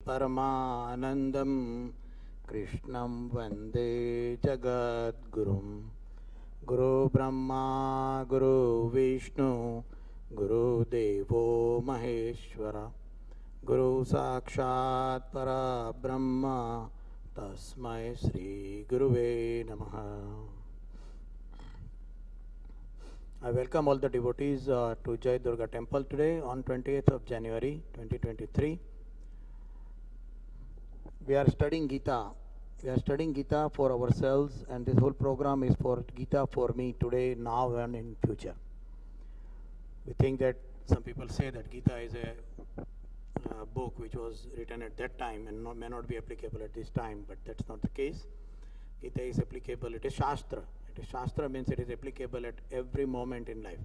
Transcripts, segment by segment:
परमानन्दं कृष्णं वन्दे जगद्गुरुं गुरुब्रह्मा गुरुविष्णु गुरुदेवो महेश्वर गुरुसाक्षात् परब्रह्म तस्मै श्रीगुरुवे नमः. I welcome all the devotees to Jai Durga Temple today on 28th of January 2023. We are studying Gita. We are studying Gita for ourselves, and this whole program is for Gita for me today, now and in future. We think that some people say that Gita is a book which was written at that time and may not be applicable at this time, but that's not the case. Gita is applicable, it is Shastra. Shastra means it is applicable at every moment in life.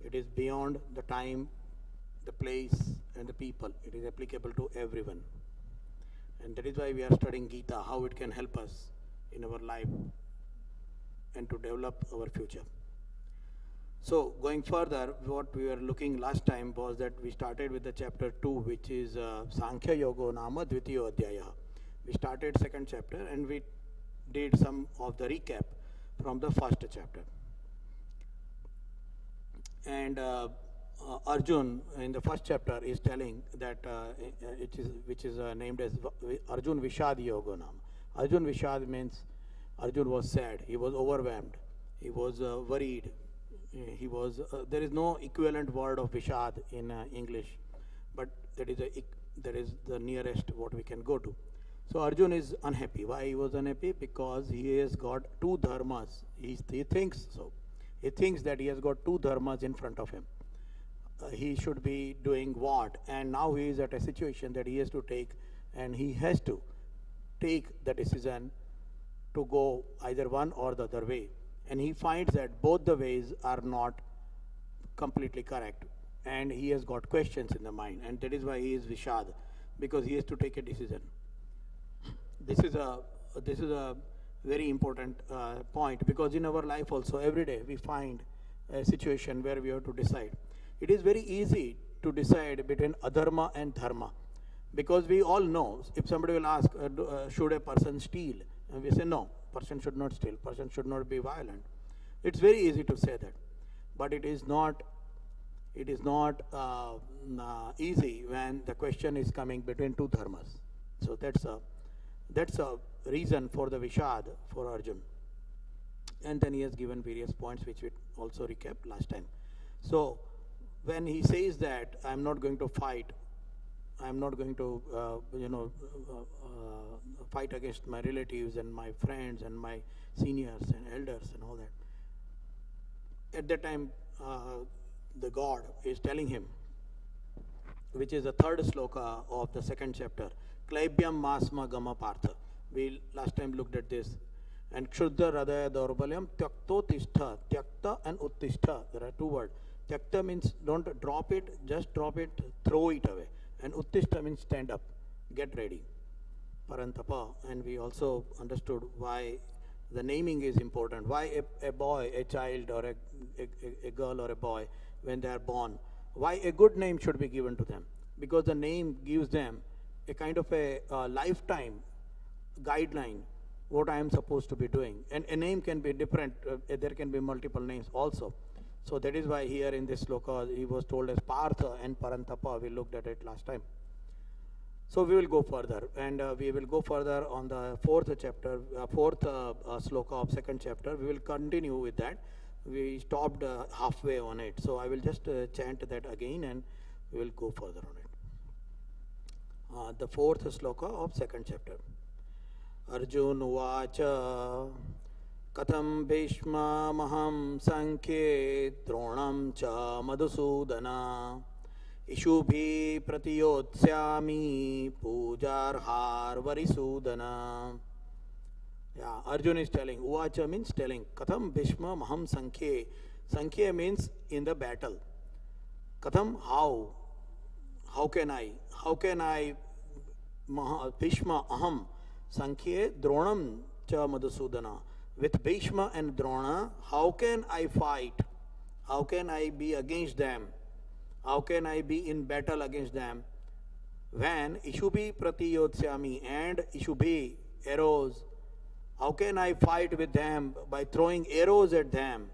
It is beyond the time, the place, and the people. It is applicable to everyone. And that is why we are studying Gita, how it can help us in our life and to develop our future. So, going further, what we were looking last time was that we started with the chapter 2, which is Sankhya Yogo Nama Dvitiyo Adhyaya. We started second chapter and we did some of the recap from the first chapter. And Arjun in the first chapter is telling that which is named as Arjun Vishad Yoga Nam. Arjun Vishad means Arjun was sad, he was overwhelmed, he was worried, he was there is no equivalent word of Vishad in English, but that is the nearest what we can go to. So Arjun is unhappy. Why he was unhappy? Because he has got two dharmas. He thinks so. He thinks that he has got two dharmas in front of him. He should be doing what? And now he is at a situation that he has to take, and he has to take the decision to go either one or the other way. And he finds that both the ways are not completely correct. And he has got questions in the mind. And that is why he is Vishad, because he has to take a decision. This is a very important point, because in our life also every day we find a situation where we have to decide. It is very easy to decide between adharma and dharma, because we all know if somebody will ask should a person steal, and we say no, person should not steal, person should not be violent. It's very easy to say that, but it is not easy when the question is coming between two dharmas. So that's a reason for the Vishad for Arjun. And then he has given various points which we also recapped last time. So when he says that I'm not going to fight, I'm not going to fight against my relatives and my friends and my seniors and elders and all that. At that time, the God is telling him, which is the third sloka of the second chapter, Klaibyam Masma Gama Partha. We last time looked at this. And Kshuddha Radaya Daurbalyam Tyakto Tishtha. Tyakta and Uttishta. There are two words. Tyakta means don't drop it, just drop it, throw it away. And Uttishta means stand up, get ready. Parantapa. And we also understood why the naming is important. Why a boy, a child, or a girl or a boy, when they are born, why a good name should be given to them? Because the name gives them a kind of a lifetime guideline what I am supposed to be doing. And a name can be different, there can be multiple names also. So that is why here in this sloka he was told as Partha and Parantapa. We looked at it last time. So we will go further, and we will go further on the fourth sloka of second chapter. We will continue with that. We stopped halfway on it. So I will just chant that again and we will go further on it. The fourth sloka of second chapter. Arjun Vacha Katham Bhishma Maham Sankhe Dronam Cha Madhusudana Ishubhi Pratiyotsyami Pujarhar Varisudana. Yeah, Arjun is telling. Uvacha means telling. Katham Bhishma Maham Sankhe. Sankhe means in the battle. Katham, how? How can I? Bhishma Aham Sankhe Dronam Cha Madhusudana. With Bhishma and Drona, how can I fight? How can I be against them? How can I be in battle against them? When Ishubhi Pratiyotsyami and Ishubhi arrows, how can I fight with them by throwing arrows at them?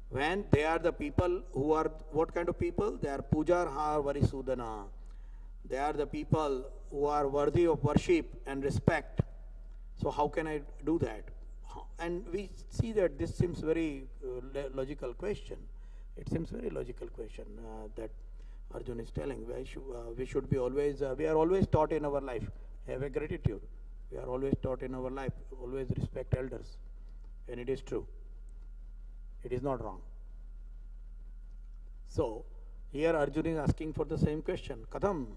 When they are the people who are, what kind of people? They are Pujarha Varisudana. They are the people who are worthy of worship and respect. So how can I do that? And we see that this seems very logical question. It seems very logical question that Arjun is telling. We should be always, we are always taught in our life, have a gratitude. We are always taught in our life, always respect elders. And it is true. It is not wrong. So, here Arjun is asking for the same question. Katham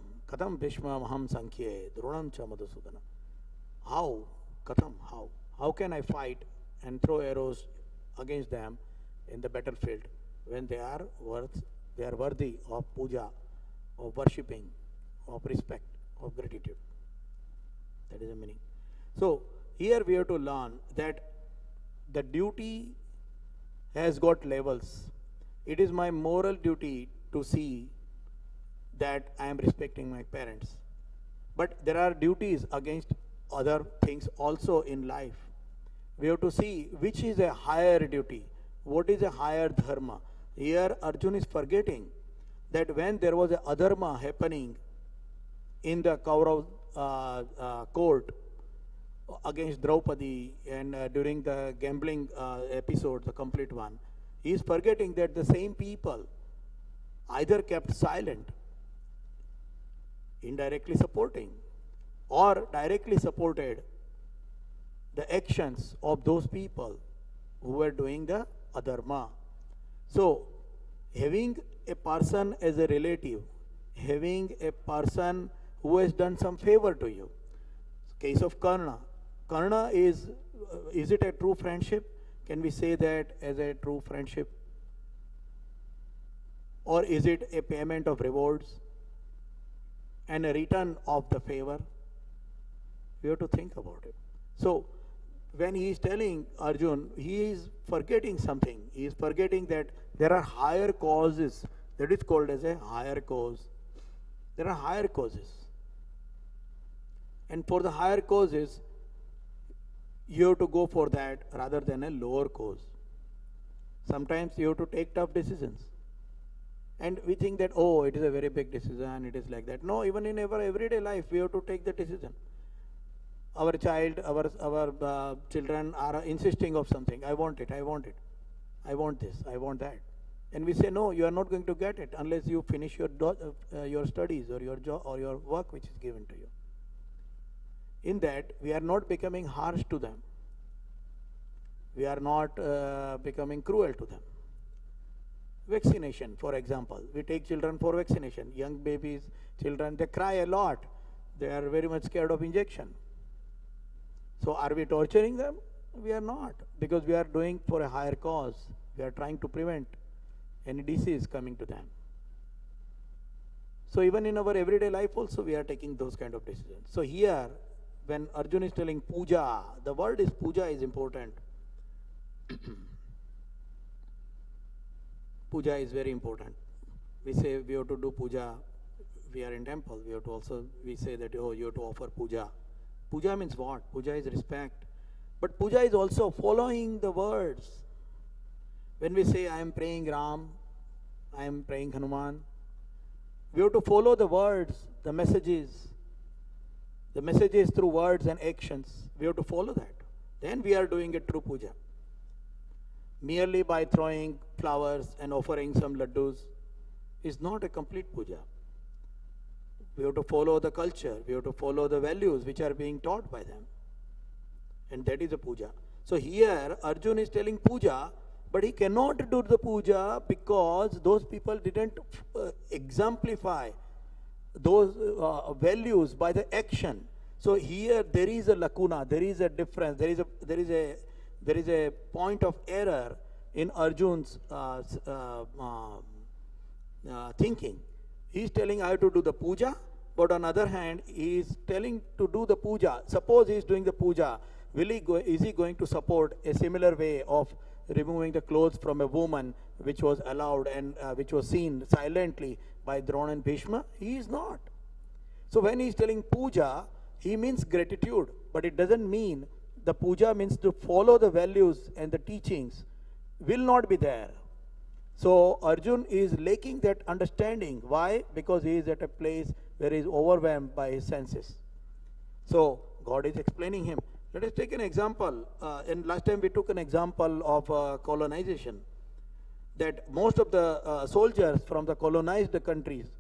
Bhishma Maham Sankhye Dronam Cha Madhusudana. How? Katham, how? How can I fight and throw arrows against them in the battlefield when they are worthy of puja, of worshipping, of respect, of gratitude? That is the meaning. So, here we have to learn that the duty has got levels. It is my moral duty to see that I am respecting my parents. But there are duties against other things also in life. We have to see which is a higher duty, what is a higher dharma. Here Arjun is forgetting that when there was a adharma happening in the Kaurav court against Draupadi and during the gambling episode, the complete one, he is forgetting that the same people either kept silent, indirectly supporting, or directly supported the actions of those people who were doing the adharma. So, having a person as a relative, having a person who has done some favor to you. Case of Karna. Karna is it a true friendship? Can we say that as a true friendship? Or is it a payment of rewards and a return of the favor? We have to think about it. So, when he is telling Arjun, he is forgetting something. He is forgetting that there are higher causes. That is called as a higher cause. There are higher causes. And for the higher causes, you have to go for that rather than a lower cause. Sometimes you have to take tough decisions. And we think that, oh, it is a very big decision, it is like that. No, even in our everyday life, we have to take the decision. Our child, our children are insisting of something. I want it, I want it. I want this, I want that. And we say, no, you are not going to get it unless you finish your studies or your job or your work which is given to you. In that, we are not becoming harsh to them. We are not becoming cruel to them. Vaccination, for example. We take children for vaccination. Young babies, children, they cry a lot. They are very much scared of injection. So are we torturing them? We are not, because we are doing for a higher cause. We are trying to prevent any disease coming to them. So even in our everyday life also we are taking those kind of decisions. So here, when Arjun is telling puja, the word is puja is important. Puja is very important. We say we have to do puja. We are in temple. We have to also, we say that, oh, you have to offer puja. Puja means what? Puja is respect. But puja is also following the words. When we say, I am praying Ram, I am praying Hanuman, we have to follow the words, the messages through words and actions. We have to follow that. Then we are doing a true puja. Merely by throwing flowers and offering some laddus is not a complete puja. We have to follow the culture. We have to follow the values which are being taught by them. And that is a puja. So here Arjun is telling puja, but he cannot do the puja because those people didn't exemplify those values by the action. So here there is a lacuna, there is a difference, there is a point of error in Arjun's thinking. He is telling I have to do the puja, but on the other hand, he is telling to do the puja. Suppose he is doing the puja, is he going to support a similar way of removing the clothes from a woman which was allowed and which was seen silently by Drona and Bhishma? He is not. So when he is telling puja, he means gratitude, but it doesn't mean the puja means to follow the values and the teachings will not be there. So Arjun is lacking that understanding. Why? Because he is at a place where he is overwhelmed by his senses. So God is explaining him. Let us take an example. And last time we took an example of colonization. That most of the soldiers from the colonized countries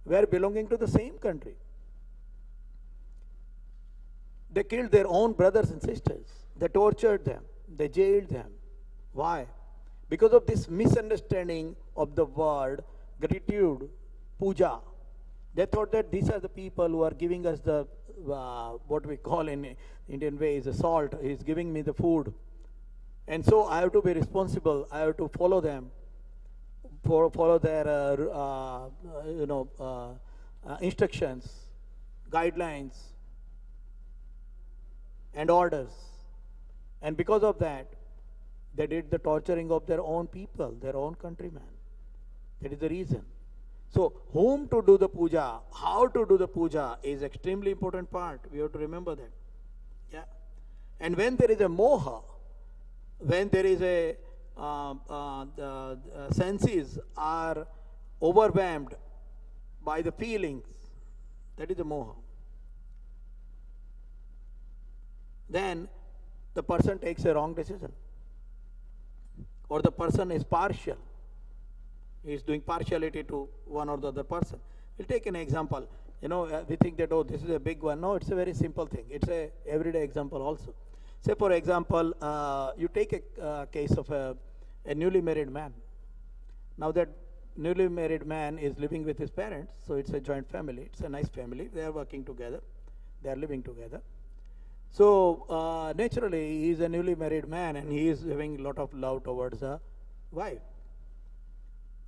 were belonging to the same country. They killed their own brothers and sisters. They tortured them. They jailed them. Why? Because of this misunderstanding of the word gratitude, puja. They thought that these are the people who are giving us the, what we call in Indian way is a salt. He is giving me the food. And so I have to be responsible. I have to follow them. Follow their, instructions, guidelines, and orders. And because of that, they did the torturing of their own people, their own countrymen. That is the reason. So, whom to do the puja, how to do the puja is extremely important part. We have to remember that. Yeah. And when there is a moha, when there is a the senses are overwhelmed by the feelings, that is the moha. Then the person takes a wrong decision. Or the person is partial. He is doing partiality to one or the other person. We'll take an example. We think that, oh, this is a big one. No, it's a very simple thing. It's a everyday example also. Say, for example, you take a case of a newly married man. Now that newly married man is living with his parents, so it's a joint family. It's a nice family. They are working together. They are living together. So naturally, he is a newly married man and he is having a lot of love towards a wife.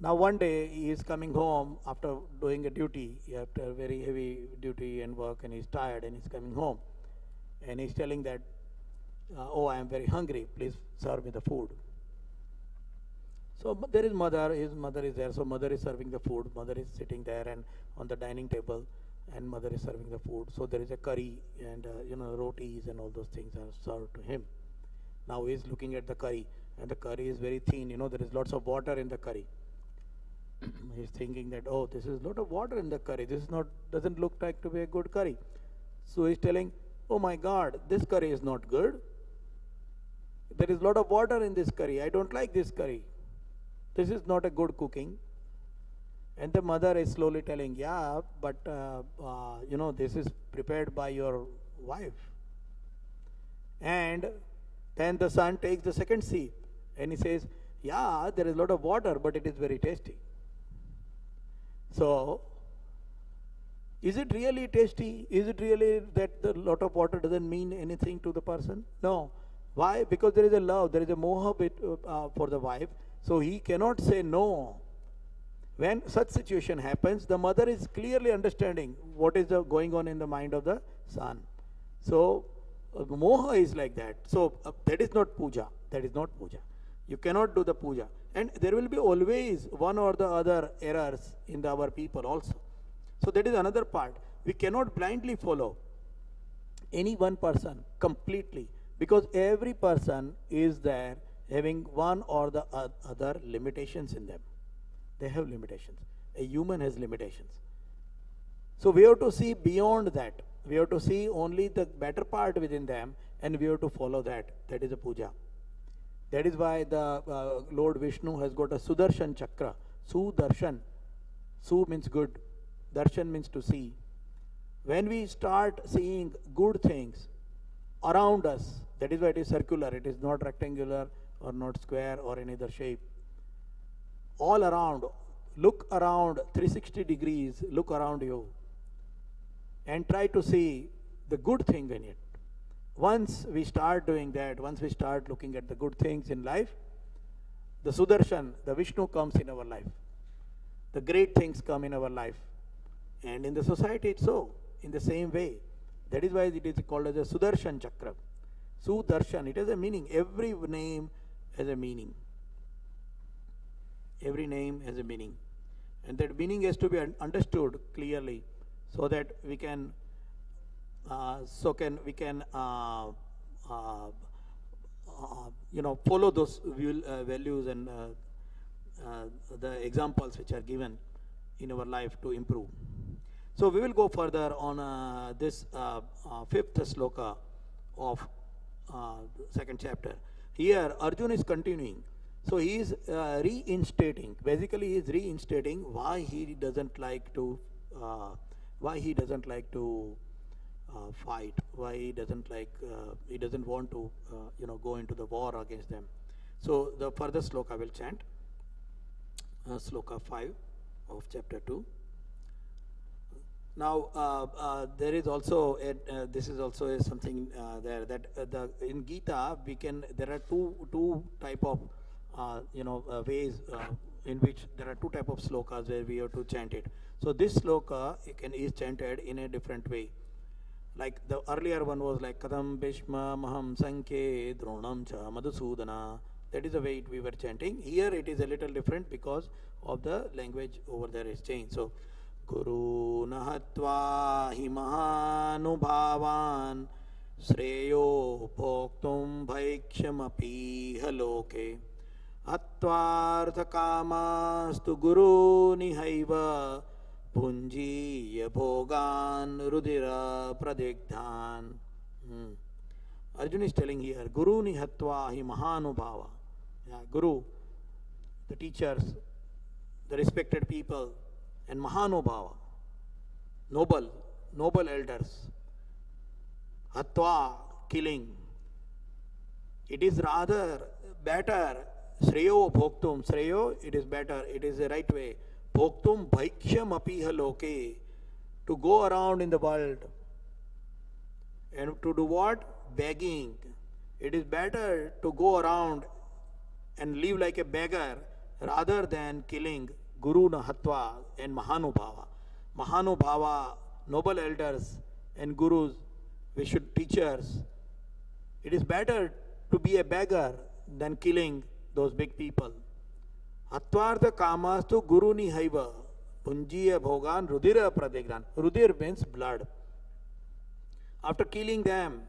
Now one day he is coming home after doing a duty, after a very heavy duty and work, and he's tired and he's coming home. And he's telling that, oh, I am very hungry, please serve me the food. So there is mother, his mother is there, so mother is serving the food, mother is sitting there and on the dining table, and mother is serving the food. So there is a curry and rotis and all those things are served to him. Now he is looking at the curry, and the curry is very thin, there is lots of water in the curry. He is thinking that, oh, this is a lot of water in the curry, this is doesn't look like to be a good curry. So he is telling, oh my God, this curry is not good. There is a lot of water in this curry, I don't like this curry. This is not a good cooking. And the mother is slowly telling, yeah, but this is prepared by your wife. And then the son takes the second sip and he says, yeah, there is a lot of water, but it is very tasty. So, is it really tasty? Is it really that the lot of water doesn't mean anything to the person? No. Why? Because there is a love, there is a moha for the wife. So he cannot say no. When such situation happens, the mother is clearly understanding what is going on in the mind of the son. So moha is like that. So that is not puja. That is not puja. You cannot do the puja. And there will be always one or the other errors in our people also. So that is another part. We cannot blindly follow any one person completely, because every person is there having one or the other limitations in them. They have limitations. A human has limitations. So we have to see beyond that. We have to see only the better part within them, and we have to follow that. That is a puja. That is why the Lord Vishnu has got a Sudarshan Chakra. Sudarshan. Su means good. Darshan means to see. When we start seeing good things around us, that is why it is circular. It is not rectangular or not square or any other shape. All around, look around 360 degrees, look around you and try to see the good thing in it. Once we start doing that, once we start looking at the good things in life, the Sudarshan, the Vishnu comes in our life. The great things come in our life. And in the society it's so, in the same way. That is why it is called as a Sudarshan Chakra. Sudarshan, it has a meaning. Every name has a meaning. Every name has a meaning. And that meaning has to be understood clearly. so that we can follow those values and the examples which are given in our life to improve. So we will go further on this fifth sloka of second chapter. Here Arjun is continuing. So he is reinstating. Basically, he is reinstating why he doesn't like to fight. Why he doesn't want to go into the war against them. So the further sloka I will chant. Sloka 5 of chapter 2. Now there is also this is also something there that in Gita there are two type of ways in which there are two type of slokas where we have to chant it. So this sloka is chanted in a different way. Like the earlier one was like Kadam Bhishma Maham Sankhe Dronam Cha Madhusudana. That is the way we were chanting. Here it is a little different because of the language over there is changed. So Guru Nahatva Himahanubhavan Sreyo Bhoktum Bhaikshyamapi Haloke Hatvartha Kamastu Guru Nihaiva Punjiya Bhogan Rudira Pradigdhan. Arjuna is telling here, Guru Nihatva hi Mahanubhava. Guru, the teachers, the respected people, and Mahanubhava, noble elders. Hatva, killing. It is rather better, Shreyo Bhoktum, Shreyo, it is better, it is the right way. Bhoktum Bhaiksham Apiha Loke, to go around in the world. And to do what? Begging. It is better to go around and live like a beggar rather than killing Guru Nahatva and Mahanubhava. Mahanubhava, noble elders and gurus, teachers. It is better to be a beggar than killing those big people. Hatvartha Kamastu Guru Nihaiva Punjiya Bhogan Rudira Pradigran. Rudir means blood. After killing them,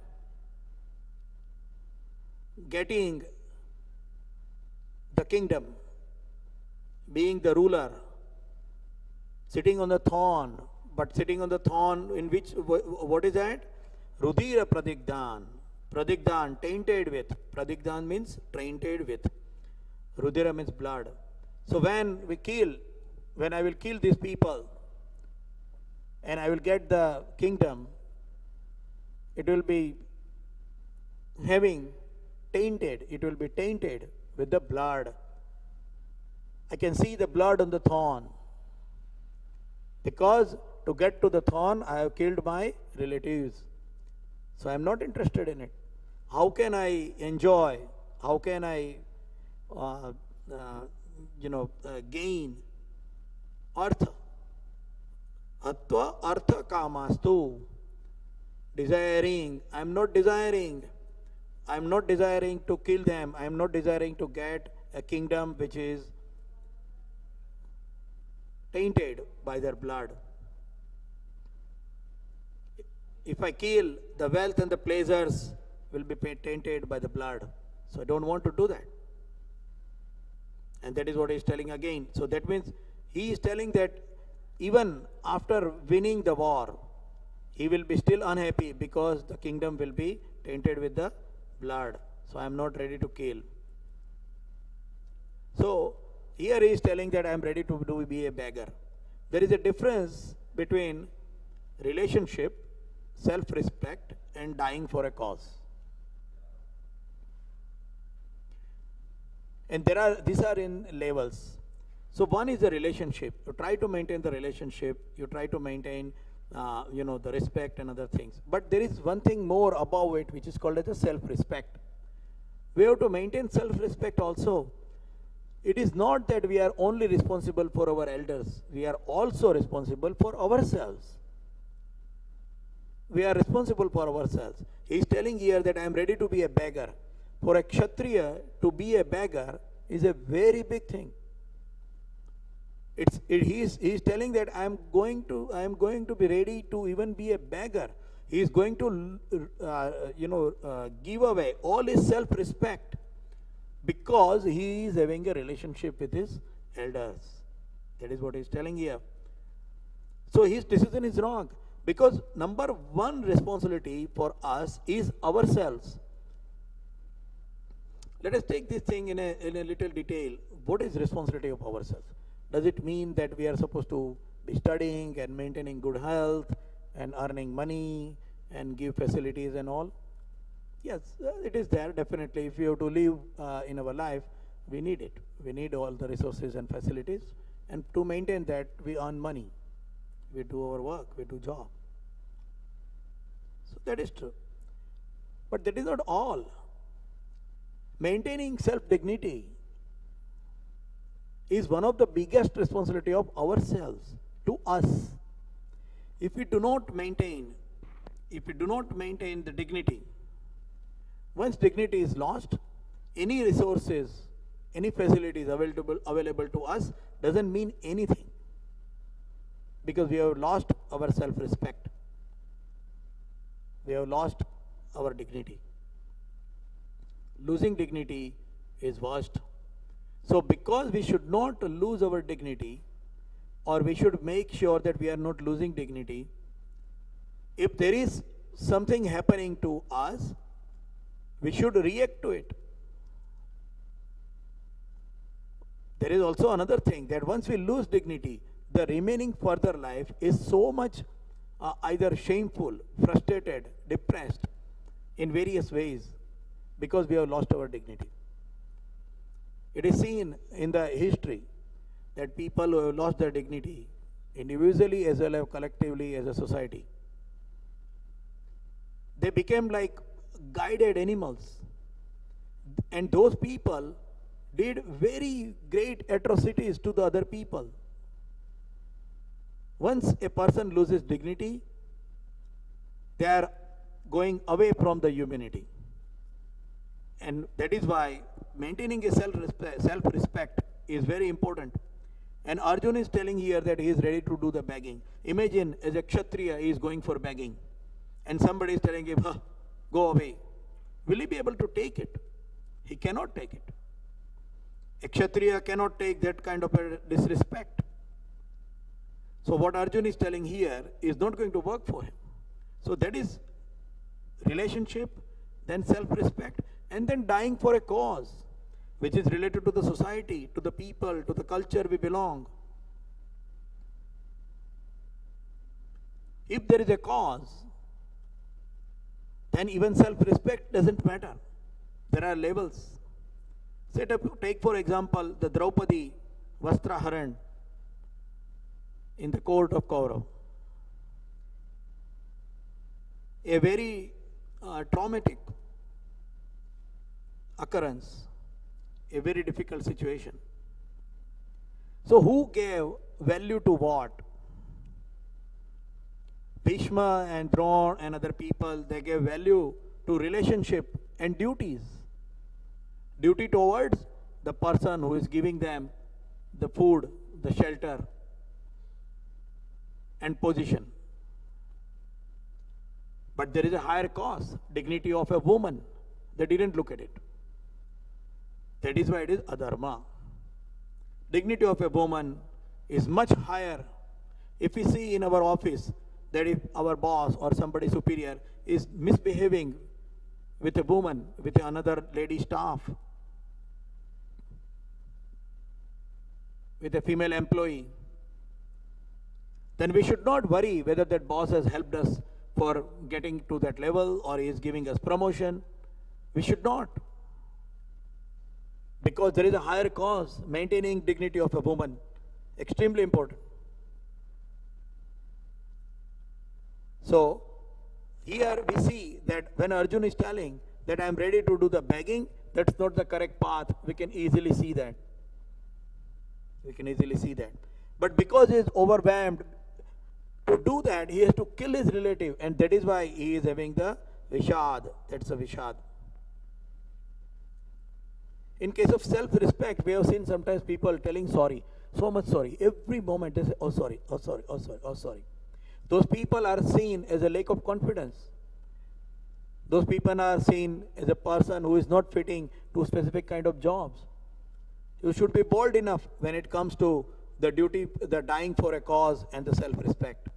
getting the kingdom, being the ruler, sitting on the throne, but sitting on the throne in which, what is that? Rudira Pradigdan. Pradigdan, tainted with. Pradigdan means tainted with. Rudira means blood. So when I will kill these people and I will get the kingdom, it will be tainted with the blood. I can see the blood on the thorn. Because to get to the thorn, I have killed my relatives. So I am not interested in it. How can I enjoy? How can I, gain artha? Atva artha kamastu. Desiring. I am not desiring to kill them. I am not desiring to get a kingdom which is tainted by their blood. If I kill, the wealth and the pleasures will be tainted by the blood. So I don't want to do that. And that is what he is telling again. So that means he is telling that even after winning the war, he will be still unhappy because the kingdom will be tainted with the blood. So I am not ready to kill. So here he is telling that I am ready to be a beggar. There is a difference between relationship, self-respect, and dying for a cause. And these are in levels. So one is the relationship. You try to maintain the relationship. You try to maintain, the respect and other things. But there is one thing more above it, which is called as the self-respect. We have to maintain self-respect also. It is not that we are only responsible for our elders. We are also responsible for ourselves. We are responsible for ourselves. He is telling here that I am ready to be a beggar. For a Kshatriya to be a beggar is a very big thing. He's telling that I am going to be ready to even be a beggar. He is going to give away all his self-respect because he is having a relationship with his elders. That is what he is telling here. So his decision is wrong, because number one responsibility for us is ourselves. Let us take this thing in a little detail. What is responsibility of ourselves? Does it mean that we are supposed to be studying and maintaining good health and earning money and give facilities and all? Yes, it is there definitely. If we have to live in our life, we need it. We need all the resources and facilities, and to maintain that, we earn money. We do our work, we do job. So that is true. But that is not all. Maintaining self-dignity is one of the biggest responsibility of ourselves, to us. If we do not maintain the dignity, once dignity is lost, any resources, any facilities available to us doesn't mean anything, because we have lost our self-respect. We have lost our dignity. Losing dignity is worst. So because we should not lose our dignity, or we should make sure that we are not losing dignity, if there is something happening to us, we should react to it. There is also another thing, that once we lose dignity, the remaining further life is so much either shameful, frustrated, depressed in various ways, because we have lost our dignity. It is seen in the history that people who have lost their dignity, individually as well as collectively as a society, they became like guided animals. And those people did very great atrocities to the other people. Once a person loses dignity, they are going away from the humanity. And that is why maintaining a self-respect is very important. And Arjuna is telling here that he is ready to do the begging. Imagine, as a Kshatriya, he is going for begging, and somebody is telling him, go away. Will he be able to take it? He cannot take it. A Kshatriya cannot take that kind of a disrespect. So what Arjuna is telling here is not going to work for him. So that is relationship, then self-respect, and then dying for a cause which is related to the society, to the people, to the culture we belong. If there is a cause, then even self-respect doesn't matter. There are levels. Take for example the Draupadi Vastraharan in the court of Kaurav. A very traumatic occurrence, a very difficult situation. So who gave value to what? Bhishma and Drona and other people, they gave value to relationship and duties. Duty towards the person who is giving them the food, the shelter, and position. But there is a higher cause, dignity of a woman. They didn't look at it. That is why it is adharma. Dignity of a woman is much higher. If we see in our office that if our boss or somebody superior is misbehaving with a woman, with another lady staff, with a female employee, then we should not worry whether that boss has helped us for getting to that level or is giving us promotion. We should not. Because there is a higher cause, maintaining dignity of a woman, extremely important. So, here we see that when Arjuna is telling that I am ready to do the begging, that's not the correct path. We can easily see that. We can easily see that. But because he is overwhelmed, to do that, he has to kill his relative, and that is why he is having the Vishad. That's a Vishad. In case of self-respect, we have seen sometimes people telling sorry. so much sorry. Every moment they say, oh sorry, oh sorry, oh sorry, oh sorry. Those people are seen as a lack of confidence. Those people are seen as a person who is not fitting to specific kind of jobs. You should be bold enough when it comes to the duty, the dying for a cause and the self-respect.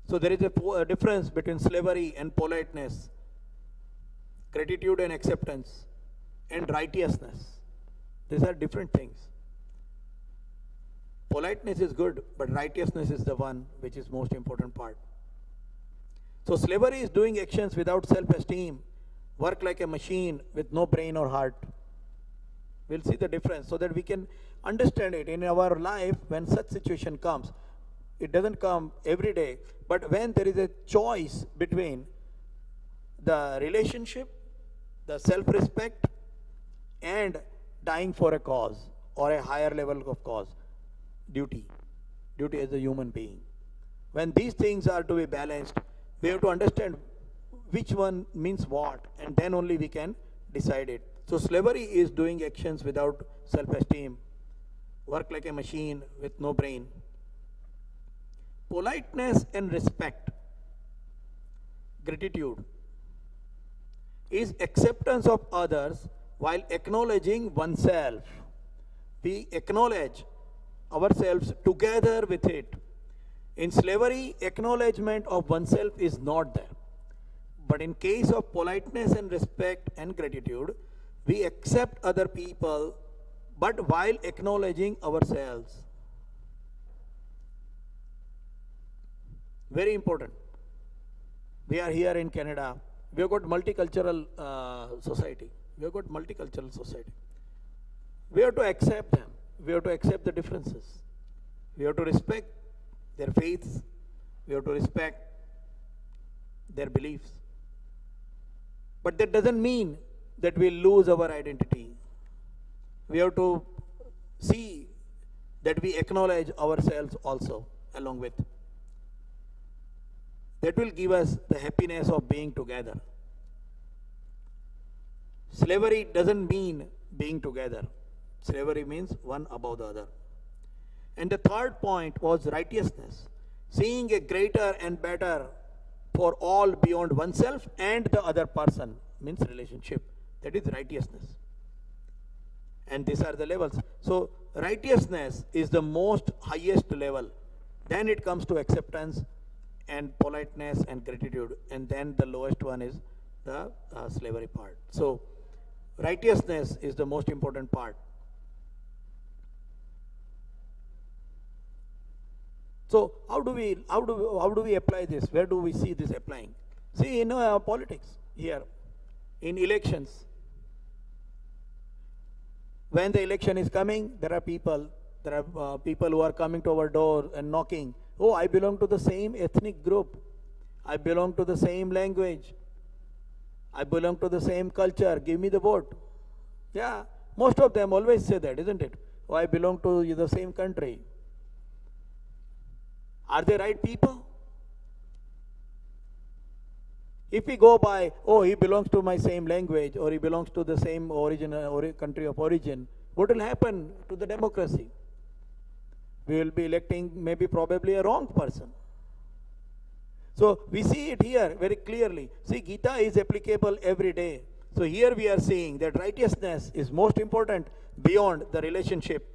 So there is a difference between slavery and politeness, gratitude and acceptance, and righteousness. These are different things. Politeness is good, but righteousness is the one which is most important part. So slavery is doing actions without self-esteem, work like a machine with no brain or heart. We'll see the difference so that we can understand it in our life when such situation comes. It doesn't come every day, but when there is a choice between the relationship, the self-respect, and dying for a cause or a higher level of cause, duty as a human being. When these things are to be balanced, we have to understand which one means what, and then only we can decide it. So slavery is doing actions without self-esteem, work like a machine with no brain. Politeness and respect, gratitude, is acceptance of others while acknowledging oneself. We acknowledge ourselves together with it. In slavery, acknowledgement of oneself is not there. But in case of politeness and respect and gratitude, we accept other people, but while acknowledging ourselves. Very important. We are here in Canada. We have got multicultural society. We have got multicultural society. We have to accept them. We have to accept the differences. We have to respect their faiths. We have to respect their beliefs. But that doesn't mean that we lose our identity. We have to see that we acknowledge ourselves also along with. That will give us the happiness of being together. Slavery doesn't mean being together. Slavery means one above the other. And the third point was righteousness, seeing a greater and better for all beyond oneself and the other person, means relationship. That is righteousness. And these are the levels. So righteousness is the most highest level. Then it comes to acceptance and politeness and gratitude. And then the lowest one is the slavery part. So righteousness is the most important part. So how do we apply this? Where do we see this applying? See, in politics here, in elections, when the election is coming, there are people who are coming to our door and knocking. Oh, I belong to the same ethnic group. I belong to the same language. I belong to the same culture. Give me the vote. Yeah, most of them always say that, isn't it? Oh, I belong to the same country. Are they right people? If we go by, oh, he belongs to my same language, or he belongs to the same origin or country of origin, what will happen to the democracy? We will be electing maybe probably a wrong person. So we see it here very clearly. See, Gita is applicable every day. So here we are seeing that righteousness is most important beyond the relationship.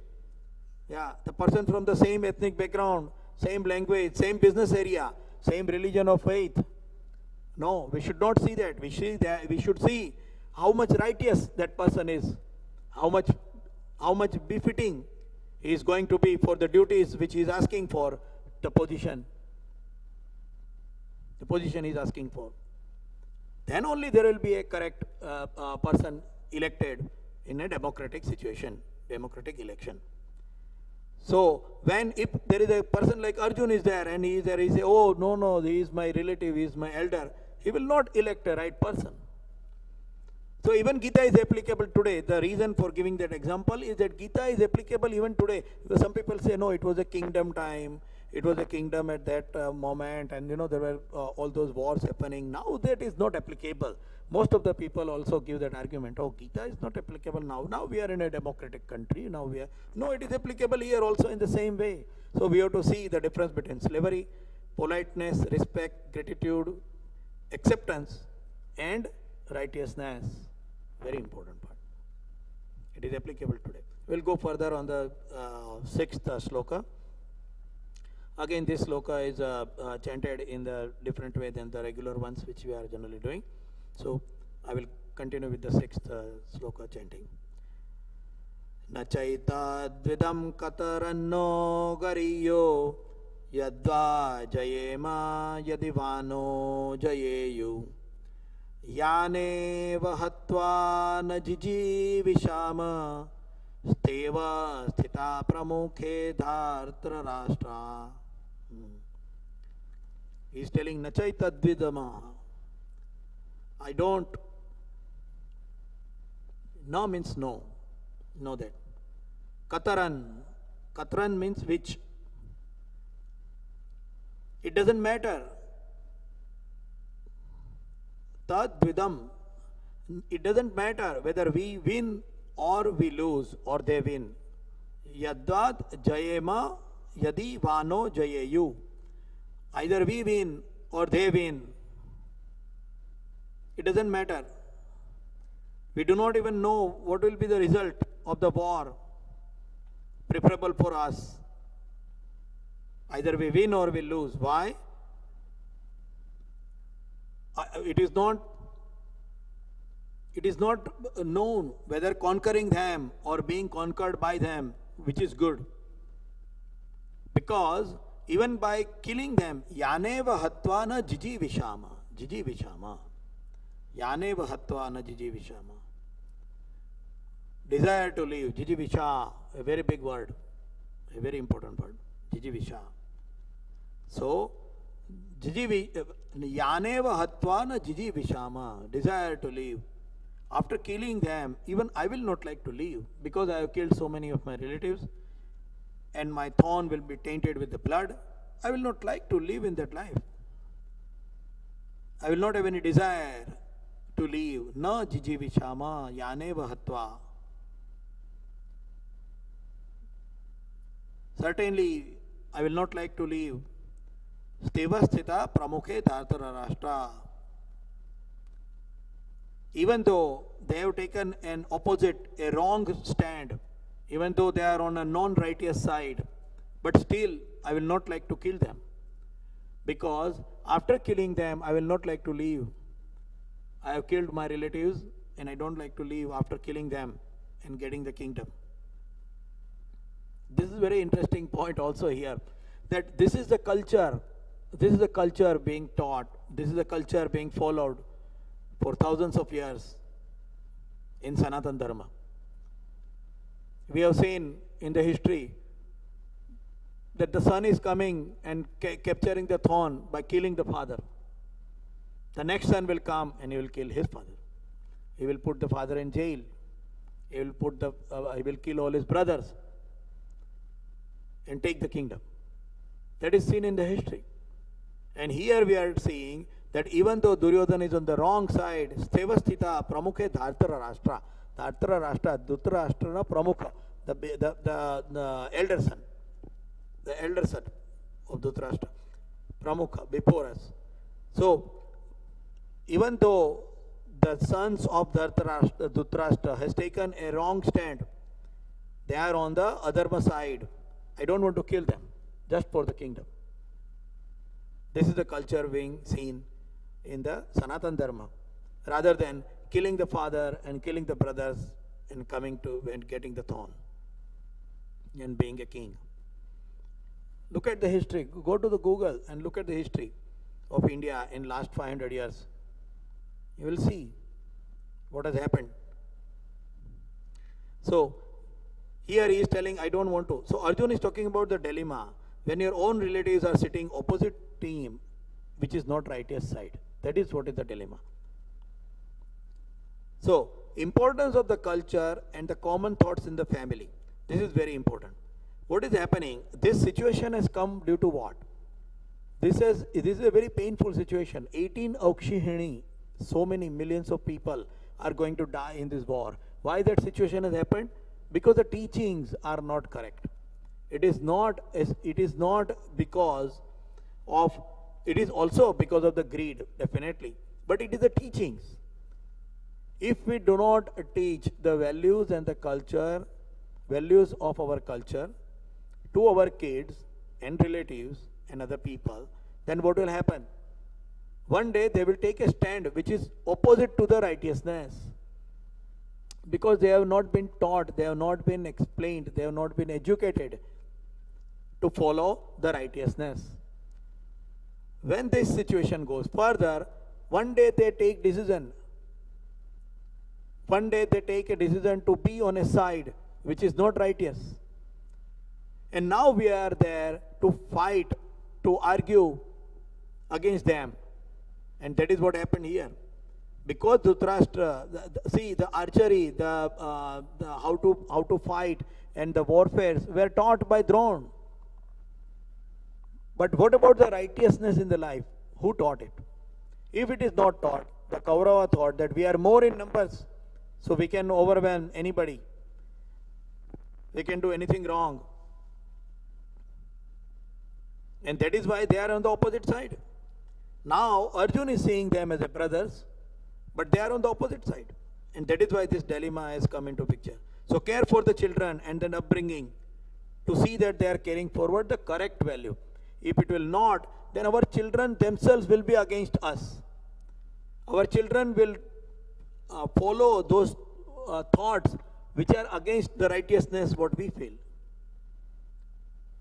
Yeah, the person from the same ethnic background, same language, same business area, same religion or faith. No, we should not see that. We should see how much righteous that person is, how much befitting he is going to be for the duties which he is asking for, the position he is asking for. Then only there will be a correct person elected in a democratic situation, democratic election. So if there is a person like Arjun is there and he say, oh, no, he is my relative, he is my elder, he will not elect a right person. So even Gita is applicable today. The reason for giving that example is that Gita is applicable even today. Because some people say, no, it was a kingdom time it was a kingdom at that moment, and there were all those wars happening. Now that is not applicable. Most of the people also give that argument, oh, Gita is not applicable now. Now we are in a democratic country. Now we are, no, it is applicable here also in the same way. So we have to see the difference between slavery, politeness, respect, gratitude, acceptance, and righteousness. Very important part. It is applicable today. We'll go further on the sixth sloka. Again, this sloka is chanted in the different way than the regular ones which we are generally doing. So I will continue with the sixth sloka chanting. Nachaita dvidam kataranno gariyo yadva jayema yadivano jayeyu yane vahatva najiji vishama steva sthita pramukhe dhartra rashtra. He is telling Nachaita dvidama. I don't. No means no. Know that. Kataran. Kataran means which. It doesn't matter. Tad dvidam. It doesn't matter whether we win or we lose or they win. Yadvat jayema yadi vano jayeyu. Either we win or they win. It doesn't matter. We do not even know what will be the result of the war preferable for us. Either we win or we lose. Why? It is not known whether conquering them or being conquered by them, which is good. Because even by killing them, yaneva hatvana jiji vishama. Jiji vishama. Yaneva hatvana jiji vishama. Desire to live. Jiji visha. A very big word. A very important word. Jiji visha. So, yaneva hatvana jiji vishama. Desire to live. After killing them, even I will not like to live because I have killed so many of my relatives and my thorn will be tainted with the blood. I will not like to live in that life. I will not have any desire to live. Na jiji vishama yaneva hatva. Certainly, I will not like to live. Steva sthita pramukhe dhartara rashtra. Even though they have taken an opposite, a wrong stand, even though they are on a non-righteous side, but still I will not like to kill them. Because after killing them, I will not like to live. I have killed my relatives and I don't like to live after killing them and getting the kingdom. This is a very interesting point also here, that this is the culture being taught, this is the culture being followed for thousands of years in Sanatana Dharma. We have seen in the history that the son is coming and capturing the throne by killing the father. The next son will come and he will kill his father. He will put the father in jail. He will kill all his brothers and take the kingdom. That is seen in the history. And here we are seeing that even though Duryodhana is on the wrong side, Stevasthita Pramukhe Dhartara Rashtra. Dhartara Rashtra, Dhritarashtra Pramukha, the elder son. The elder son of Dhritarashtra. Pramukha, before us. So, even though the sons of Dhritarashtra has taken a wrong stand, they are on the adharma side. I don't want to kill them, just for the kingdom. This is the culture being seen in the Sanatana Dharma, rather than killing the father and killing the brothers and coming to and getting the throne and being a king. Look at the history. Go to the Google and look at the history of India in last 500 years. You will see what has happened. So, here he is telling, I don't want to. So, Arjuna is talking about the dilemma. When your own relatives are sitting opposite team, which is not righteous side. That is what is the dilemma. So, importance of the culture and the common thoughts in the family. This is very important. What is happening? This situation has come due to what? This is a very painful situation. 18 Aukshihini, so many millions of people are going to die in this war. Why that situation has happened? Because the teachings are not correct. It is not because of, it is also because of the greed, definitely. But it is the teachings. If we do not teach the values and the culture, values of our culture to our kids and relatives and other people, then what will happen? One day they will take a stand which is opposite to the righteousness. Because they have not been taught, they have not been explained, they have not been educated to follow the righteousness. When this situation goes further, one day they take decision. One day they take a decision to be on a side which is not righteous. And now we are there to fight, to argue against them. And that is what happened here. Because Dhritarashtra, see the archery, the how to fight and the warfares were taught by Drona. But what about the righteousness in the life? Who taught it? If it is not taught, the Kaurava thought that we are more in numbers, so we can overwhelm anybody. They can do anything wrong. And that is why they are on the opposite side. Now Arjun is seeing them as a brothers, but they are on the opposite side. And that is why this dilemma has come into picture. So care for the children and then upbringing to see that they are carrying forward the correct value. If it will not, then our children themselves will be against us. Our children will follow those thoughts which are against the righteousness what we feel.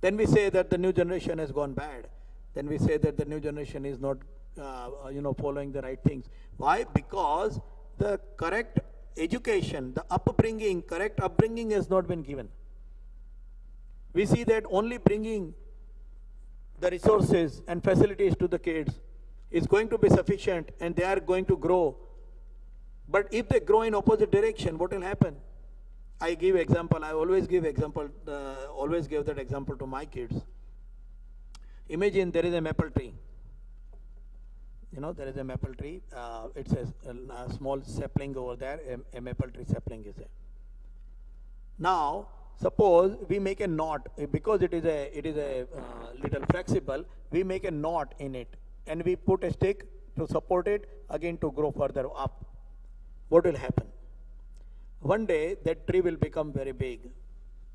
Then we say that the new generation has gone bad. Then we say that the new generation is not following the right things. Why? Because the correct education, the upbringing, correct upbringing has not been given. We see that only bringing the resources and facilities to the kids is going to be sufficient and they are going to grow. But if they grow in opposite direction, what will happen? I give example, I always give example, always give that example to my kids. Imagine there is a maple tree. You know, there is a maple tree. It's a small sapling over there, a maple tree sapling is there. Now, suppose we make a knot, because it is a little flexible, we make a knot in it and we put a stick to support it again to grow further up. What will happen? One day that tree will become very big.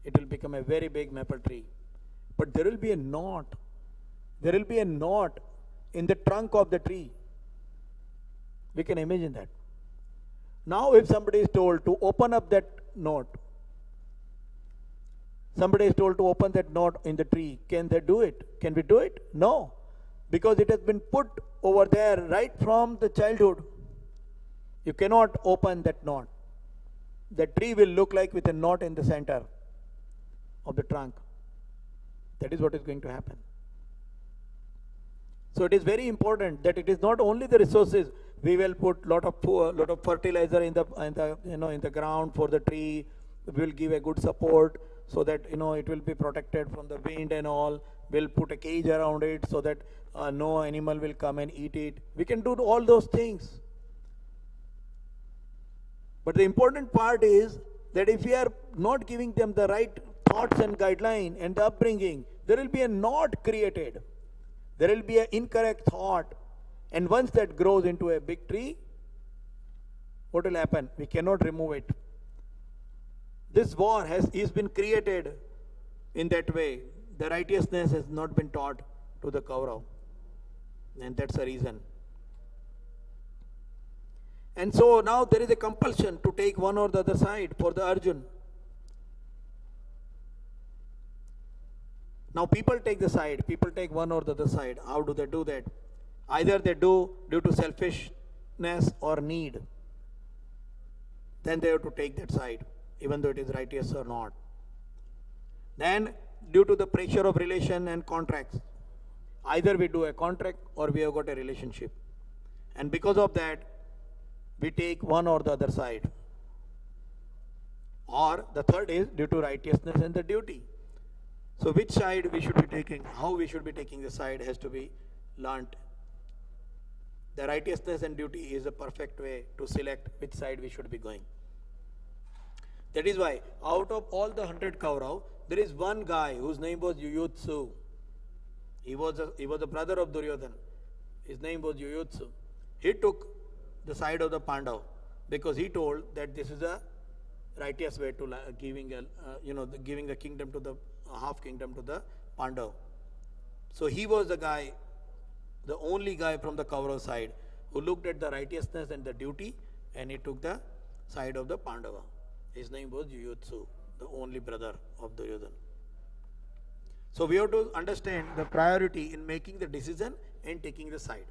It will become a very big maple tree. But there will be a knot. There will be a knot in the trunk of the tree. We can imagine that. Now if somebody is told to open up that knot, somebody is told to open that knot in the tree, can they do it? Can we do it? No. Because it has been put over there right from the childhood. You cannot open that knot. The tree will look like with a knot in the center of the trunk. That is what is going to happen. So it is very important that it is not only the resources. We will put lot of fertilizer in the ground for the tree. We will give a good support so that it will be protected from the wind and all. We'll put a cage around it so that no animal will come and eat it. We can do all those things. But the important part is that if we are not giving them the right thoughts and guideline and the upbringing, there will be a knot created. There will be an incorrect thought. And once that grows into a big tree, what will happen? We cannot remove it. This war has been created in that way. The righteousness has not been taught to the Kaurav. And that's the reason. And so now there is a compulsion to take one or the other side for the Arjun. Now people take the side, people take one or the other side. How do they do that? Either they do due to selfishness or need. Then they have to take that side, even though it is righteous or not. Then due to the pressure of relation and contracts. Either we do a contract or we have got a relationship. And because of that, we take one or the other side. Or the third is due to righteousness and the duty. So which side we should be taking, how we should be taking the side has to be learnt. The righteousness and duty is a perfect way to select which side we should be going. That is why out of all the 100 Kaurav, there is one guy whose name was Yuyutsu. He was a brother of Duryodhan. His name was Yuyutsu. He took the side of the Pandav because he told that this is a righteous way to giving the kingdom to the half kingdom to the Pandav. So he was the guy, the only guy from the Kaurav side who looked at the righteousness and the duty, and he took the side of the Pandava. His name was Yuyutsu, the only brother of Duryodhan. So we have to understand the priority in making the decision and taking the side.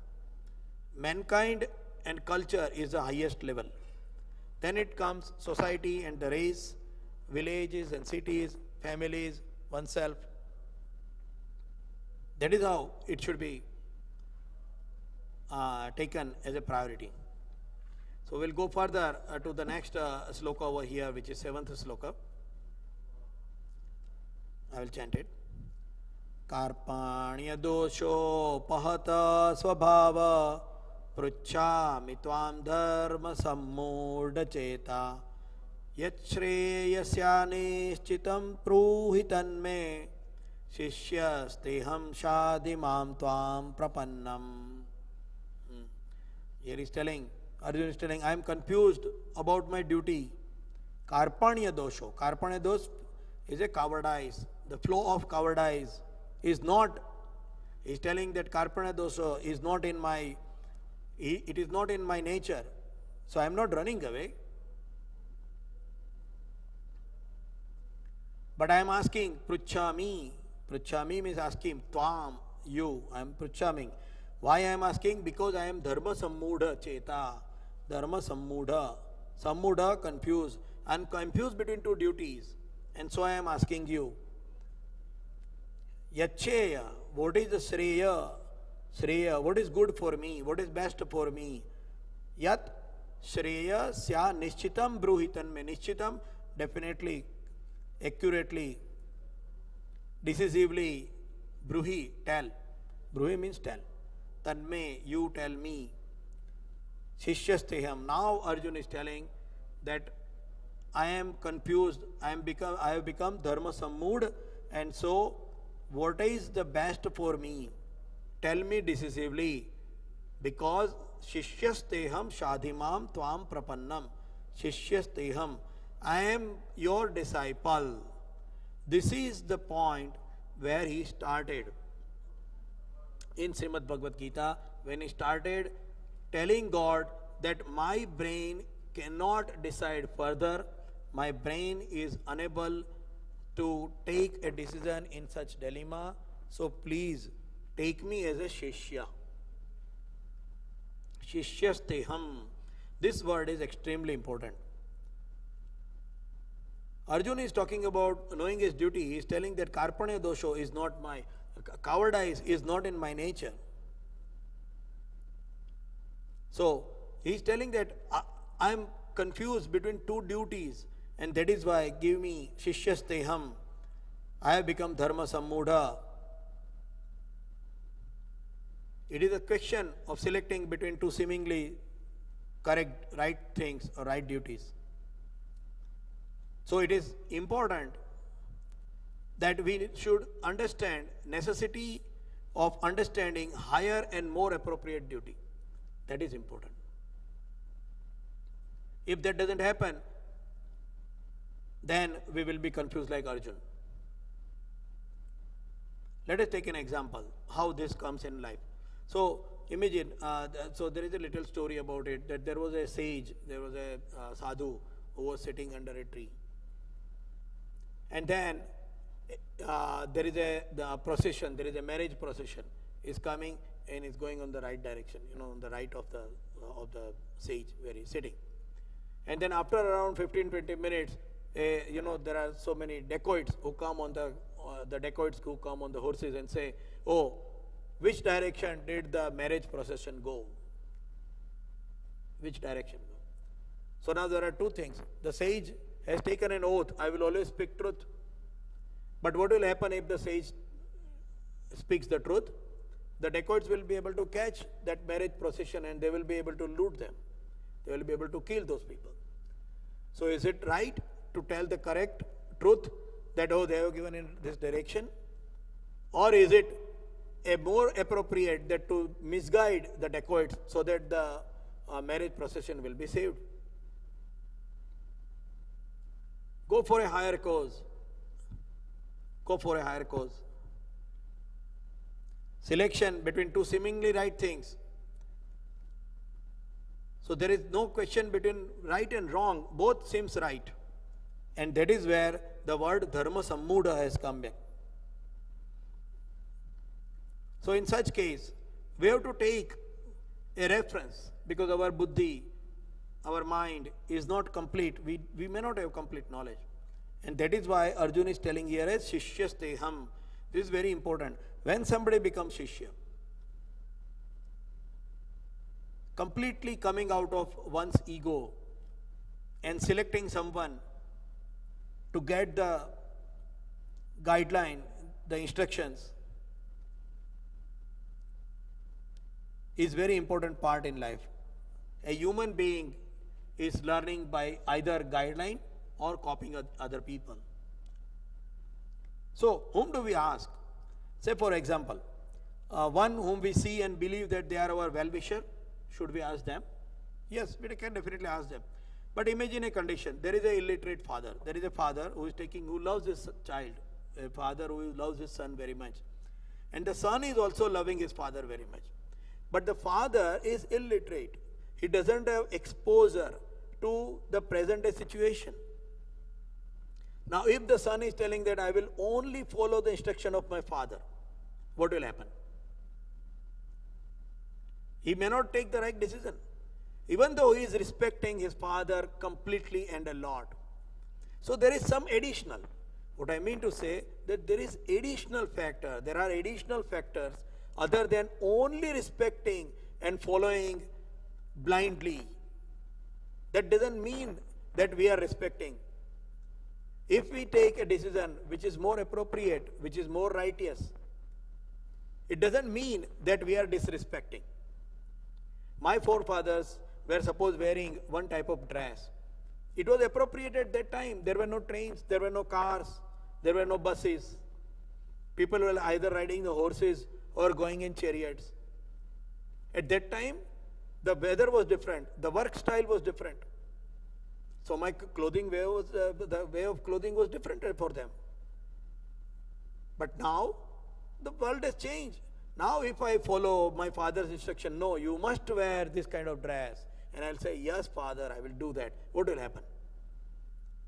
Mankind and culture is the highest level. Then it comes society and the race, villages and cities, families, oneself. That is how it should be taken as a priority. So we'll go further to the next sloka over here, which is 7th sloka. I will chant it. Karpanya dosho pahata svabhava pruchhami tvam dharma sammudha cheta yat shreyasya nishchitam pruhi tanme shishyasteham shadimam tvam prapannam. Here is telling, Arjuna is telling, I am confused about my duty. Karpanya dosho. Karpanya dosh is a cowardice. The flow of cowardice is not, he is telling that Karpanya dosha is not in my, it is not in my nature. So I am not running away. But I am asking, pruchhami. Pruchhami means asking, tvam, you. I am pruchhaming. Why I am asking? Because I am dharma sammudha cheta. Dharma sammudha. Sammudha, confused. I am confused between two duties. And so I am asking you. Yacheya, what is the Shreya? Shreya, what is good for me? What is best for me? Yat Shreya sya nishchitam bruhitan me. Nishchitam, definitely, accurately, decisively, bruhi, tell. Bruhi means tell. Tanme, you tell me. Shishyasteham. Now Arjuna is telling that I am confused. I have become dharma sammud, and so what is the best for me? Tell me decisively, because shishyasteham shadhimam tvam prapannam. Shishyasteham. I am your disciple. This is the point where he started. In Srimad Bhagavad Gita, when he started telling God that my brain cannot decide further, my brain is unable to take a decision in such dilemma, so please take me as a Shishya. Shishyasteham. This word is extremely important. Arjuna is talking about knowing his duty. He is telling that Karpanya dosho is not my, cowardice is not in my nature. So, he is telling that I am confused between two duties, and that is why give me Shishyasteham. I have become Dharma Sammudha. It is a question of selecting between two seemingly correct, right things or right duties. So it is important that we should understand necessity of understanding higher and more appropriate duty. That is important. If that doesn't happen, then we will be confused like Arjuna. Let us take an example, how this comes in life. So imagine, so there is a little story about it, that there was a sage, there was a sadhu who was sitting under a tree. And then there is a procession, there is a marriage procession is coming and is going on the right direction, on the right of the sage where he is sitting. And then after around 15-20 minutes, there are so many dacoits who come on the dacoits who come on the horses and say, oh, which direction did the marriage procession go? Which direction go? So now there are two things. The sage has taken an oath, I will always speak truth. But what will happen if the sage speaks the truth? The dacoits will be able to catch that marriage procession and they will be able to loot them. They will be able to kill those people. So is it right to tell the correct truth that, oh, they have given in this direction? Or is it a more appropriate that to misguide the dacoits so that the marriage procession will be saved? Go for a higher cause. Go for a higher cause. Selection between two seemingly right things. So there is no question between right and wrong. Both seems right. And that is where the word dharma sammuda has come back. So in such case, we have to take a reference because our buddhi, our mind is not complete. We may not have complete knowledge. And that is why Arjuna is telling here as Shishyasteham. This is very important. When somebody becomes Shishya, completely coming out of one's ego and selecting someone to get the guideline, the instructions, is very important part in life. A human being is learning by either guideline or copying other people. So, whom do we ask? Say for example, one whom we see and believe that they are our well-wisher, should we ask them? Yes, we can definitely ask them. But imagine a condition, there is an illiterate father. There is a father who loves his child, a father who loves his son very much. And the son is also loving his father very much. But the father is illiterate. He doesn't have exposure to the present day situation. Now, if the son is telling that I will only follow the instruction of my father, what will happen? He may not take the right decision. Even though he is respecting his father completely and a lot. So there is some additional. What I mean to say, that there is additional factor. There are additional factors other than only respecting and following blindly. That doesn't mean that we are respecting. If we take a decision which is more appropriate, which is more righteous, it doesn't mean that we are disrespecting. My forefathers were suppose wearing one type of dress. It was appropriate at that time. There were no trains, there were no cars, there were no buses. People were either riding the horses or going in chariots. At that time, the weather was different, the work style was different. So my clothing way was, the way of clothing was different for them. But now, the world has changed. Now if I follow my father's instruction, no, you must wear this kind of dress. And I'll say, yes, father, I will do that. What will happen?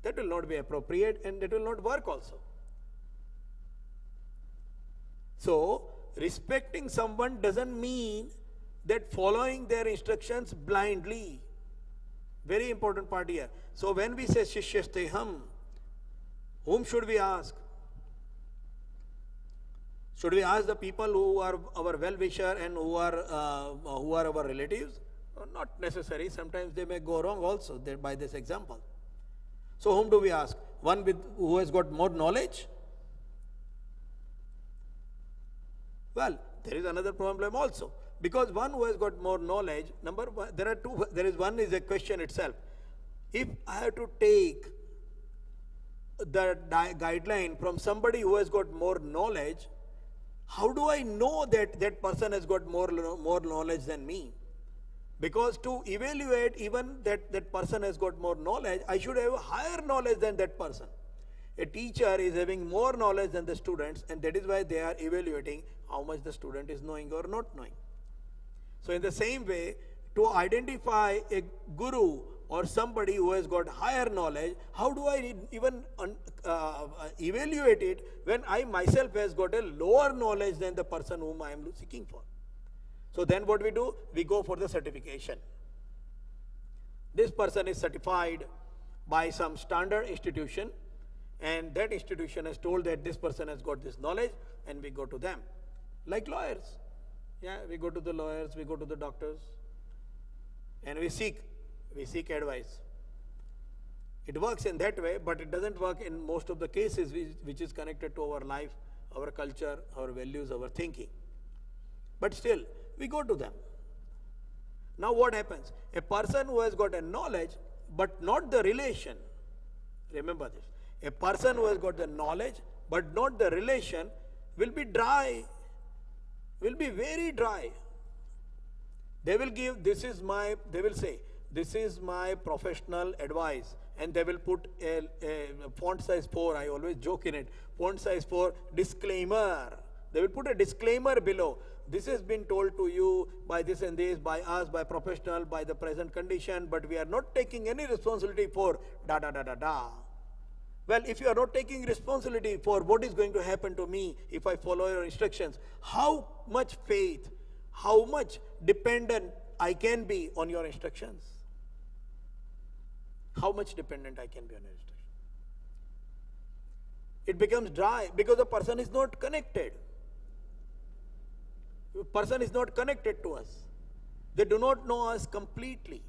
That will not be appropriate and that will not work also. So, respecting someone doesn't mean that following their instructions blindly. Very important part here. So when we say Shishyasteham, whom should we ask? Should we ask the people who are our well-wisher and who are our relatives? Not necessary. Sometimes they may go wrong also by this example. So whom do we ask? One who has got more knowledge? Well, there is another problem also. Because one who has got more knowledge, number one, there are two, there is one is a question itself. If I have to take the guideline from somebody who has got more knowledge, how do I know that that person has got more knowledge than me? Because to evaluate even that person has got more knowledge, I should have higher knowledge than that person. A teacher is having more knowledge than the students, and that is why they are evaluating how much the student is knowing or not knowing. So in the same way, to identify a guru or somebody who has got higher knowledge, how do I even evaluate it when I myself has got a lower knowledge than the person whom I am seeking for? So then what we do? We go for the certification. This person is certified by some standard institution, and that institution has told that this person has got this knowledge, and we go to them. Like lawyers. Yeah, we go to the lawyers, we go to the doctors, and we seek advice. It works in that way, but it doesn't work in most of the cases which is connected to our life, our culture, our values, our thinking. But still, we go to them. Now what happens? A person who has got a knowledge, but not the relation, remember this, a person who has got the knowledge, but not the relation, will be dry, will be very dry. They will say, this is my professional advice, and they will put a font size 4, I always joke in it, font size 4, disclaimer. They will put a disclaimer below. This has been told to you by this and this, by us, by professional, by the present condition, but we are not taking any responsibility for da da da da da. Well, if you are not taking responsibility for what is going to happen to me if I follow your instructions, how much faith, how much dependent I can be on your instructions? How much dependent I can be on your instructions? It becomes dry because the person is not connected. The person is not connected to us. They do not know us completely.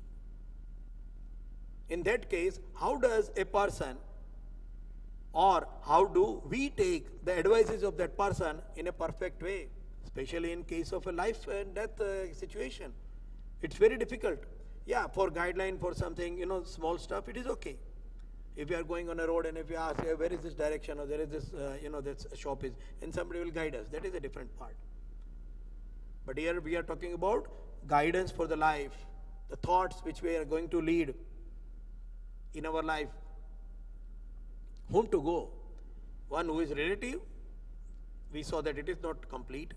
In that case, how does a person, or how do we take the advices of that person in a perfect way, especially in case of a life and death situation? It's very difficult. Yeah, for guideline, for something, small stuff, it is okay. If you are going on a road and if you ask, hey, where is this direction, or there is this, this shop is, and somebody will guide us, that is a different part. But here we are talking about guidance for the life, the thoughts which we are going to lead in our life. Whom to go? One who is relative, we saw that it is not complete.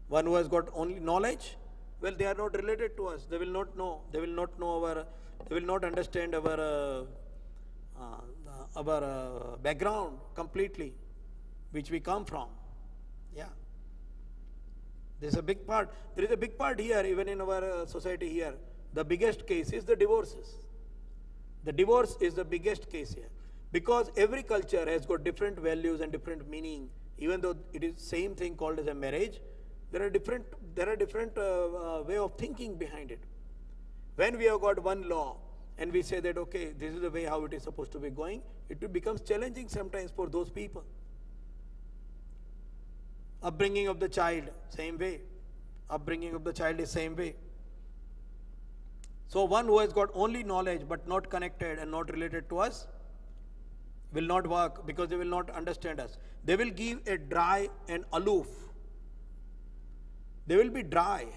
One who has got only knowledge, well, they are not related to us. They will not know. They will not know they will not understand our background completely, which we come from. Yeah. There's a big part. There is a big part here, even in our society here. The biggest case is the divorces. The divorce is the biggest case here. Because every culture has got different values and different meaning. Even though it is same thing called as a marriage, there are different way of thinking behind it. When we have got one law and we say that, okay, this is the way how it is supposed to be going, it becomes challenging sometimes for those people. Upbringing of the child, same way. Upbringing of the child is same way. So one who has got only knowledge but not connected and not related to us will not work, because they will not understand us. They will give a dry and aloof. They will be dry.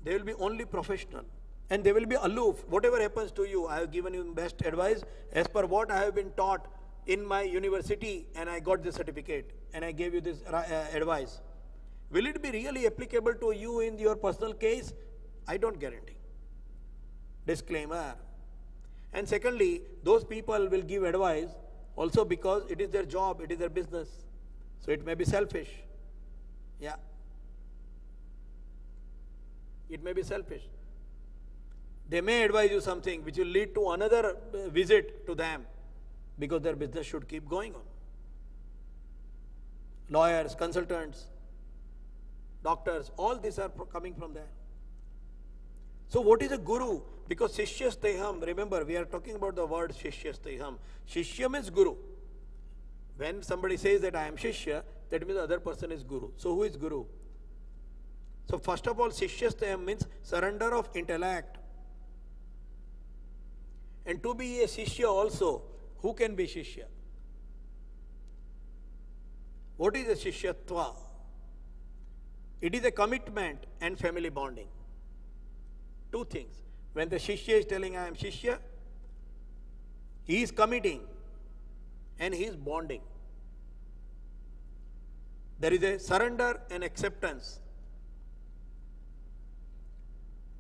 They will be only professional. And they will be aloof. Whatever happens to you, I have given you best advice as per what I have been taught in my university, and I got this certificate and I gave you this advice. Will it be really applicable to you in your personal case? I don't guarantee. Disclaimer. And secondly, those people will give advice also because it is their job, it is their business. So it may be selfish. Yeah. It may be selfish. They may advise you something which will lead to another visit to them, because their business should keep going on. Lawyers, consultants, doctors, all these are coming from there. So what is a guru? Because Shishyasteham, remember we are talking about the word Shishyasteham. Shishya means guru. When somebody says that I am Shishya, that means the other person is guru. So who is guru? So first of all, Shishyasteham means surrender of intellect. And to be a Shishya also, who can be Shishya? What is a Shishyatva? It is a commitment and family bonding. Two things. When the Shishya is telling I am Shishya, he is committing and he is bonding. There is a surrender and acceptance.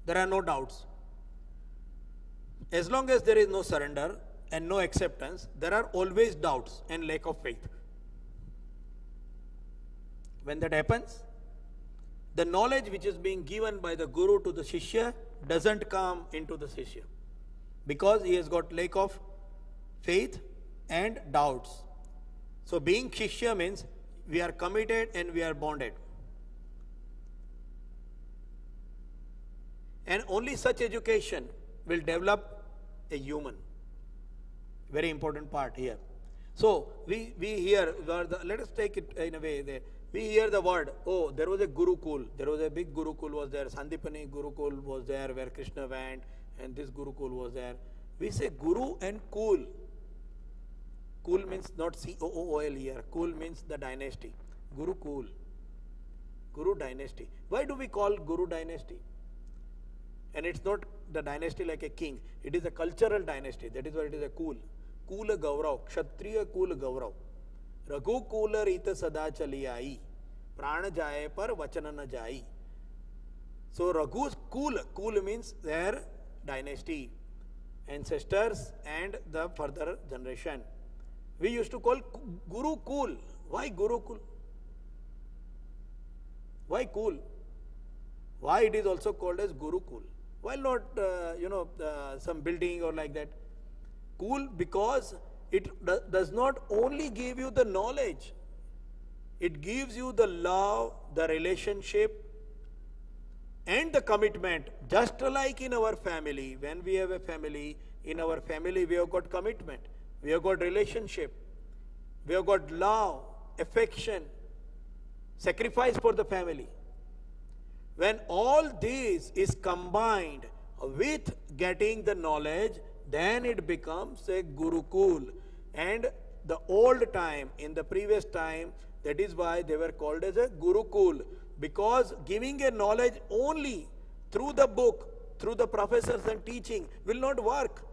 There are no doubts. As long as there is no surrender and no acceptance, there are always doubts and lack of faith. When that happens, the knowledge which is being given by the guru to the Shishya doesn't come into the Shishya, because he has got lack of faith and doubts. So being Shishya means we are committed and we are bonded. And only such education will develop a human, Very important part here. So we hear, let us take it in a way, we hear the word, oh, there was a Gurukul, there was a big Gurukul was there, Sandipani Gurukul was there where Krishna went, and this Gurukul was there. We say Guru and Kul. Kul means not Cool here, Kul means the dynasty. Gurukul, Guru dynasty. Why do we call Guru dynasty? And it's not the dynasty like a king, it is a cultural dynasty, that is why it is a Kul. Kul Gaurav, Kshatriya Kul Gaurav. Raghu Kula Rita Sada Chali Ai. Prana Jaye Par Vachana Na Jai. So Raghu's Kul, Kul means their dynasty, ancestors and the further generation. We used to call Guru Kul. Why Guru Kul? Why Kul? Why it is also called as Guru Kul? Why not, some building or like that? Kul, because it does not only give you the knowledge, it gives you the love, the relationship, and the commitment. Just like in our family, when we have a family, in our family we have got commitment, we have got relationship, we have got love, affection, sacrifice for the family. When all this is combined with getting the knowledge, then it becomes a Gurukul. And the old time, in the previous time, that is why they were called as a Gurukul. Because giving a knowledge only through the book, through the professors and teaching will not work.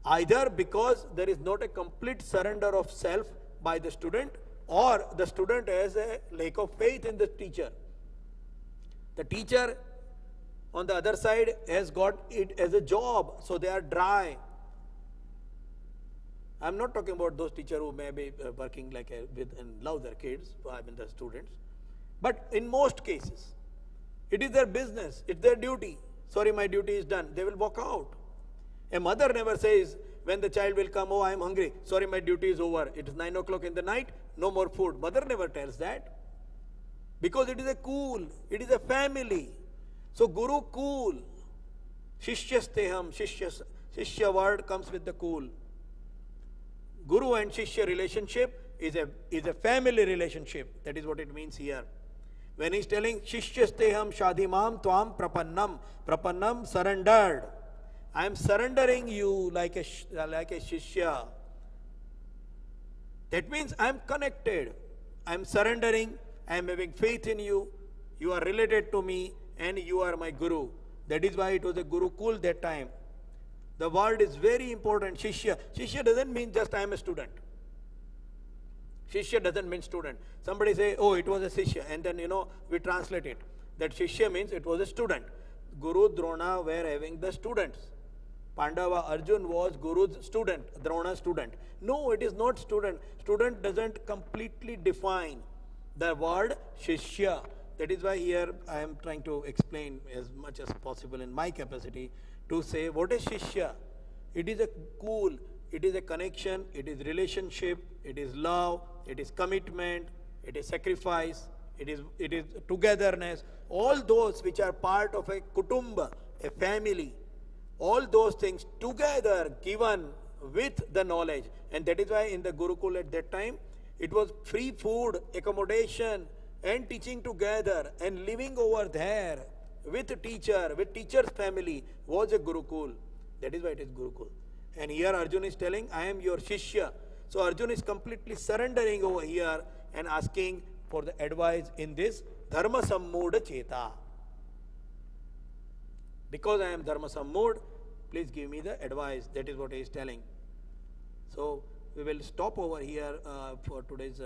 Either because there is not a complete surrender of self by the student, or the student has a lack of faith in the teacher. The teacher on the other side has got it as a job, so they are dry. I am not talking about those teachers who may be working like with and love their kids, I mean the students. But in most cases, it is their business, it's their duty. Sorry, my duty is done. They will walk out. A mother never says, when the child will come, oh, I am hungry. Sorry, my duty is over. It is 9 o'clock in the night, no more food. Mother never tells that. Because it is a Kul, it is a family. So Guru Kul, Shishyasteham, Shishya word comes with the Kul. Guru and Shishya relationship is a family relationship. That is what it means here. When he is telling Shishyasteham Shadhimam Tvam Prapannam, Prapannam surrendered. I am surrendering you like a Shishya. That means I am connected. I am surrendering. I am having faith in you. You are related to me and you are my Guru. That is why it was a Gurukul that time. The word is very important. Shishya. Shishya doesn't mean just I am a student. Shishya doesn't mean student. Somebody say, oh, it was a Shishya. And then, we translate it. That Shishya means it was a student. Guru, Drona were having the students. Pandava, Arjun was Guru's student, Drona's student. No, it is not student. Student doesn't completely define the word Shishya. That is why here I am trying to explain as much as possible in my capacity to say what is Shishya. It is a Kul, it is a connection, it is relationship, it is love, it is commitment, it is sacrifice, it is togetherness. All those which are part of a kutumba, a family, all those things together given with the knowledge. And that is why in the Gurukul at that time, it was free food, accommodation, and teaching together, and living over there with teacher's family was a Gurukul. That is why it is Gurukul. And here Arjun is telling, I am your Shishya. So Arjun is completely surrendering over here and asking for the advice in this Dharma Sammoda Cheta. Because I am Dharma Sammod, please give me the advice. That is what he is telling. So we will stop over here for today's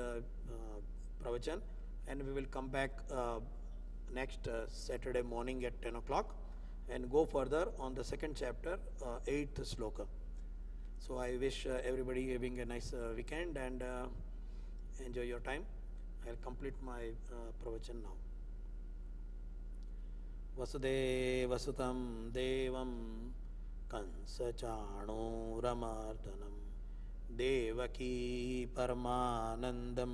pravachan, and we will come back next Saturday morning at 10 o'clock and go further on the second chapter, 8th sloka. So I wish everybody having a nice weekend and enjoy your time. I will complete my pravachan now. Vasudevasutam devam Kansachanuramardanam Devaki Paramanandam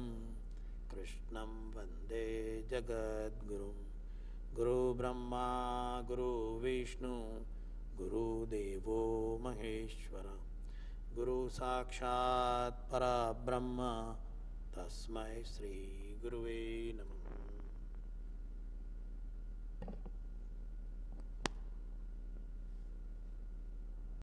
Krishnam Vande Jagadgurum Guru Brahma Guru Vishnu Guru Devo Maheshwara Guru Sakshat Para Brahma Tasmai Sri Guruve Namah.